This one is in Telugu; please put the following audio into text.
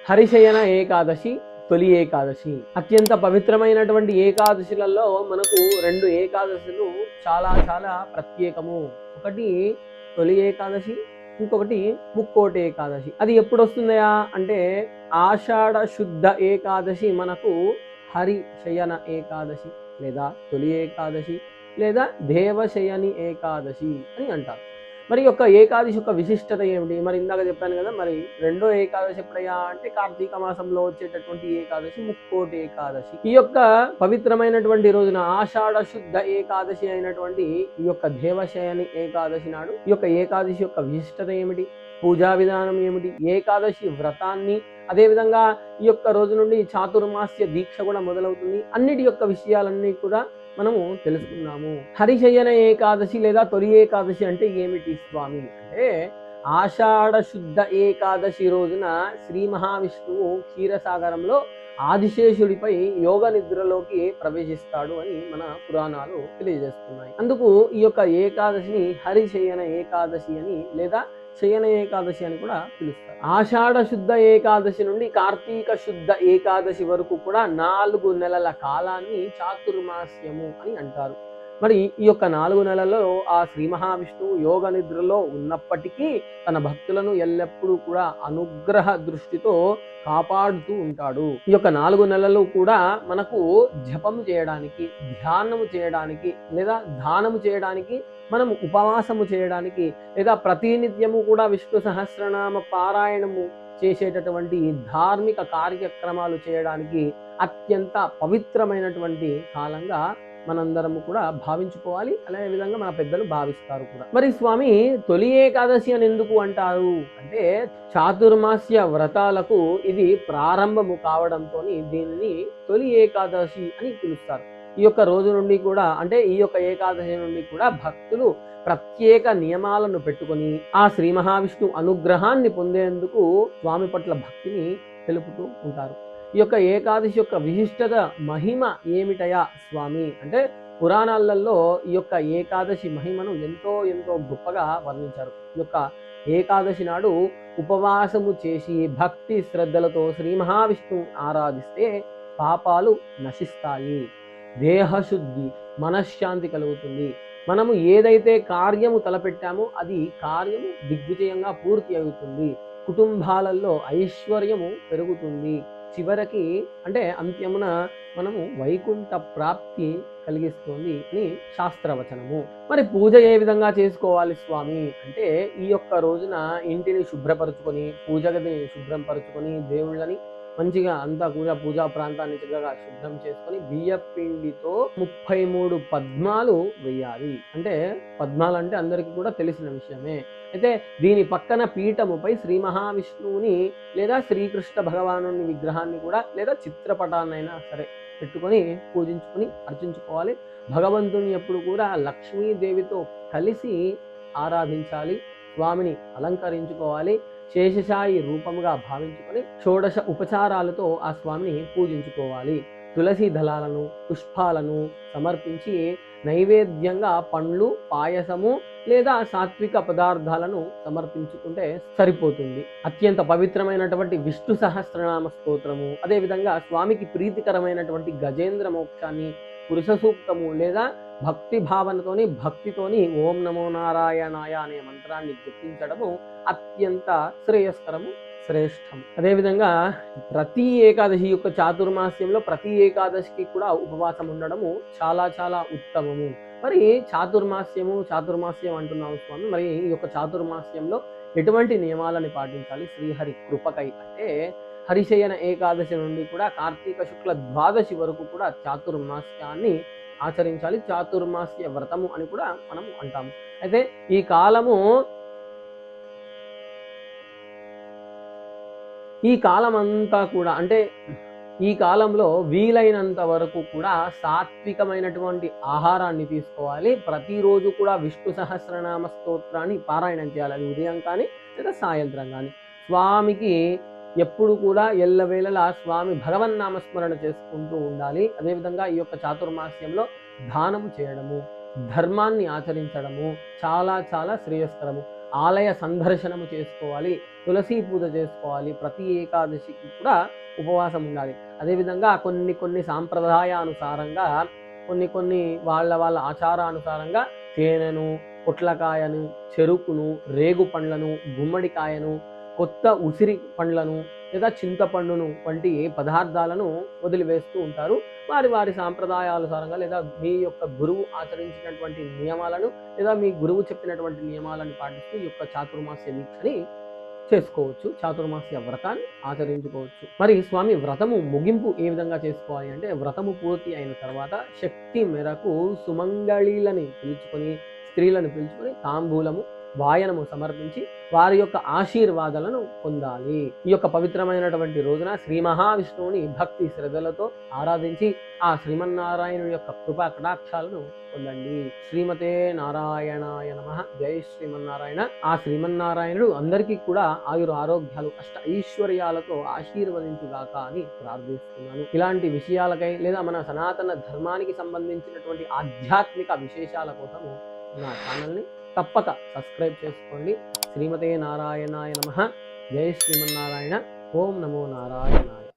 హరిశయన ఏకాదశి, తొలి ఏకాదశి. అత్యంత పవిత్రమైనటువంటి ఏకాదశులలో మనకు రెండు ఏకాదశులు చాలా చాలా ప్రత్యేకము. ఒకటి తొలి ఏకాదశి, ఇంకొకటి ముక్కోటి ఏకాదశి. అది ఎప్పుడు వస్తుందయా అంటే ఆషాఢ శుద్ధ ఏకాదశి మనకు హరిశయన ఏకాదశి లేదా తొలి ఏకాదశి లేదా దేవశయని ఏకాదశి అని అంటారు. మరి యొక్క ఏకాదశి యొక్క విశిష్టత ఏమిటి? మరి ఇందాక చెప్పాను కదా, మరి రెండో ఏకాదశి ఎప్పుడయ్యా అంటే కార్తీక మాసంలో వచ్చేటటువంటి ఏకాదశి ముక్కోటి ఏకాదశి. ఈ యొక్క పవిత్రమైనటువంటి రోజున ఆషాఢ శుద్ధ ఏకాదశి అయినటువంటి ఈ యొక్క దేవశయని ఏకాదశి నాడు ఈ యొక్క ఏకాదశి యొక్క విశిష్టత ఏమిటి, పూజా విధానం ఏమిటి, ఏకాదశి వ్రతాన్ని, అదేవిధంగా ఈ యొక్క రోజు నుండి చాతుర్మాస్య దీక్ష కూడా మొదలవుతుంది. అన్నిటి యొక్క విషయాలన్నీ కూడా మనము తెలుసుకున్నాము. హరిశయన ఏకాదశి లేదా తొలి ఏకాదశి అంటే ఏమిటి స్వామి అంటే ఆషాఢ శుద్ధ ఏకాదశి రోజున శ్రీ మహావిష్ణువు క్షీరసాగరంలో ఆదిశేషుడిపై యోగ నిద్రలోకి ప్రవేశిస్తాడు అని మన పురాణాలు తెలియజేస్తున్నాయి. అందుకు ఈ యొక్క ఏకాదశిని హరిశయన ఏకాదశి అని లేదా శయన ఏకాదశి అని కూడా పిలుస్తారు. ఆషాఢ శుద్ధ ఏకాదశి నుండి కార్తీక శుద్ధ ఏకాదశి వరకు కూడా 4 నెలల కాలాన్ని చాతుర్మాస్యము అని అంటారు. మరి ఈ యొక్క 4 నెలల్లో ఆ శ్రీ మహావిష్ణువు యోగ నిద్రలో ఉన్నప్పటికీ తన భక్తులను ఎల్లప్పుడూ కూడా అనుగ్రహ దృష్టితో కాపాడుతూ ఉంటాడు. ఈ యొక్క 4 నెలలు కూడా మనకు జపము చేయడానికి, ధ్యానము చేయడానికి లేదా దానము చేయడానికి, మనం ఉపవాసము చేయడానికి లేదా ప్రతినిత్యము కూడా విష్ణు సహస్రనామ పారాయణము చేసేటటువంటి ధార్మిక కార్యక్రమాలు చేయడానికి అత్యంత పవిత్రమైనటువంటి కాలంగా మనందరము కూడా భావించుకోవాలి. అదే విధంగా మన పెద్దలు భావిస్తారు కూడా. మరి స్వామి తొలి ఏకాదశి అని ఎందుకు అంటారు అంటే చాతుర్మాస్య వ్రతాలకు ఇది ప్రారంభము కావడంతో దీనిని తొలి ఏకాదశి అని పిలుస్తారు. ఈ యొక్క రోజు నుండి కూడా అంటే ఈ యొక్క ఏకాదశి నుండి కూడా భక్తులు ప్రత్యేక నియమాలను పెట్టుకొని ఆ శ్రీ మహావిష్ణు అనుగ్రహాన్ని పొందేందుకు స్వామి పట్ల భక్తిని తెలుపుతూ ఉంటారు. ఈ యొక్క ఏకాదశి యొక్క విశిష్టత మహిమ ఏమిటయా స్వామి అంటే పురాణాలలో ఈ యొక్క ఏకాదశి మహిమను ఎంతో ఎంతో గొప్పగా వర్ణించారు. ఈ యొక్క ఏకాదశి నాడు ఉపవాసము చేసి భక్తి శ్రద్ధలతో శ్రీ మహావిష్ణువు ఆరాధిస్తే పాపాలు నశిస్తాయి, దేహశుద్ధి, మనశ్శాంతి కలుగుతుంది. మనము ఏదైతే కార్యము తలపెట్టామో అది కార్యము దిగ్విజయంగా పూర్తి అవుతుంది. కుటుంబాలలో ఐశ్వర్యము పెరుగుతుంది. చివరికి అంటే అంత్యమున మనము వైకుంఠ ప్రాప్తి కలిగిస్తుంది అని శాస్త్రవచనము. మరి పూజ ఏ విధంగా చేసుకోవాలి స్వామి అంటే ఈ యొక్క రోజున ఇంటిని శుభ్రపరచుకొని, పూజ గదిని శుభ్రం పరుచుకొని, దేవుళ్ళని మంచిగా అంతా కూడా పూజా ప్రాంతాన్ని చక్కగా శుభ్రం చేసుకొని బియ్య పిండితో 33 పద్మాలు వేయాలి. అంటే పద్మాలు అంటే అందరికీ కూడా తెలిసిన విషయమే. అయితే దీని పక్కన పీఠముపై శ్రీ మహావిష్ణువుని లేదా శ్రీకృష్ణ భగవాను విగ్రహాన్ని కూడా లేదా చిత్రపటాన్నైనా సరే పెట్టుకొని పూజించుకొని అర్చించుకోవాలి. భగవంతుని ఎప్పుడు కూడా లక్ష్మీదేవితో కలిసి ఆరాధించాలి. స్వామిని అలంకరించుకోవాలి. శేషశాయి రూపముగా భావించుకొని షోడశ ఉపచారాలతో ఆ స్వామిని పూజించుకోవాలి. తులసి దళాలను, పుష్పాలను సమర్పించి నైవేద్యంగా పండ్లు, పాయసము లేదా సాత్విక పదార్థాలను సమర్పించుకుంటే సరిపోతుంది. అత్యంత పవిత్రమైనటువంటి విష్ణు సహస్రనామ స్తోత్రము, అదేవిధంగా స్వామికి ప్రీతికరమైనటువంటి గజేంద్ర మోక్షాన్ని, పురుష సూక్తము లేదా భక్తి భావనతోని భక్తితోని ఓం నమో నారాయణాయ అనే మంత్రాన్ని జపించడము అత్యంత శ్రేయస్కరము, శ్రేష్టం. అదేవిధంగా ప్రతి ఏకాదశి యొక్క చాతుర్మాస్యంలో ప్రతి ఏకాదశికి కూడా ఉపవాసం ఉండడము చాలా చాలా ఉత్తమము. మరి చాతుర్మాస్యం అంటున్నాము స్వామి, మరి ఈ యొక్క చాతుర్మాస్యంలో ఎటువంటి నియమాలను పాటించాలి శ్రీహరి కృపకై అంటే హరిశయన ఏకాదశి నుండి కూడా కార్తీక శుక్ల ద్వాదశి వరకు కూడా చాతుర్మాస్యాన్ని ఆచరించాలి. చాతుర్మాస్య వ్రతము అని కూడా మనం అంటాము. అయితే ఈ కాలం అంతా కూడా అంటే ఈ కాలంలో వీలైనంత వరకు కూడా సాత్వికమైనటువంటి ఆహారాన్ని తీసుకోవాలి. ప్రతిరోజు కూడా విష్ణు సహస్రనామ స్తోత్రాన్ని పారాయణం చేయాలి. అది ఉదయం కానీ లేదా సాయంత్రం కానీ. స్వామికి ఎప్పుడు కూడా ఎల్లవేళలా స్వామి భగవన్నామస్మరణ చేసుకుంటూ ఉండాలి. అదేవిధంగా ఈ యొక్క చాతుర్మాస్యంలో దానము చేయడము, ధర్మాన్ని ఆచరించడము చాలా చాలా శ్రేయస్కరము. ఆలయ సందర్శనము చేసుకోవాలి, తులసి పూజ చేసుకోవాలి. ప్రతి ఏకాదశికి కూడా ఉపవాసం ఉండాలి. అదేవిధంగా కొన్ని సాంప్రదాయానుసారంగా కొన్ని వాళ్ళ ఆచారానుసారంగా తేనెను, పొట్లకాయను, చెరుకును, రేగు పండ్లను, గుమ్మడికాయను, కొత్త ఉసిరి పండ్లను లేదా చింతపండును వంటి పదార్థాలను వదిలివేస్తూ ఉంటారు. వారి సాంప్రదాయానుసారంగా లేదా మీ యొక్క గురువు ఆచరించినటువంటి నియమాలను లేదా మీ గురువు చెప్పినటువంటి నియమాలను పాటిస్తూ ఈ యొక్క చాతుర్మాస్య దీక్షని చేసుకోవచ్చు. చాతుర్మాస్య వ్రతాన్ని ఆచరించుకోవచ్చు. మరి స్వామి వ్రతము ముగింపు ఏ విధంగా చేసుకోవాలి అంటే, వ్రతము పూర్తి అయిన తర్వాత శక్తి మేరకు సుమంగళీలని పిలుచుకొని, స్త్రీలను పిలుచుకొని తాంబూలము, వాయనము సమర్పించి వారి యొక్క ఆశీర్వాదాలను పొందాలి. ఈ యొక్క పవిత్రమైనటువంటి రోజున శ్రీ మహావిష్ణువుని భక్తి శ్రద్ధలతో ఆరాధించి ఆ శ్రీమన్నారాయణుడి యొక్క కృపా కటాక్షాలను పొందండి. శ్రీమతే నారాయణాయ నమః. జై శ్రీమన్నారాయణ. ఆ శ్రీమన్నారాయణుడు అందరికీ కూడా ఆయుర ఆరోగ్యాలు అష్ట ఐశ్వర్యాలతో ఆశీర్వదించుగాక అని ప్రార్థిస్తున్నాను. ఇలాంటి విషయాలకై లేదా మన సనాతన ధర్మానికి సంబంధించినటువంటి ఆధ్యాత్మిక విశేషాల కోసము నా ఛానల్ని తప్పక సబ్స్క్రైబ్ చేసుకోండి. శ్రీమతే నారాయణాయ నమః. జై శ్రీమన్నారాయణ. ఓం నమో నారాయణాయ.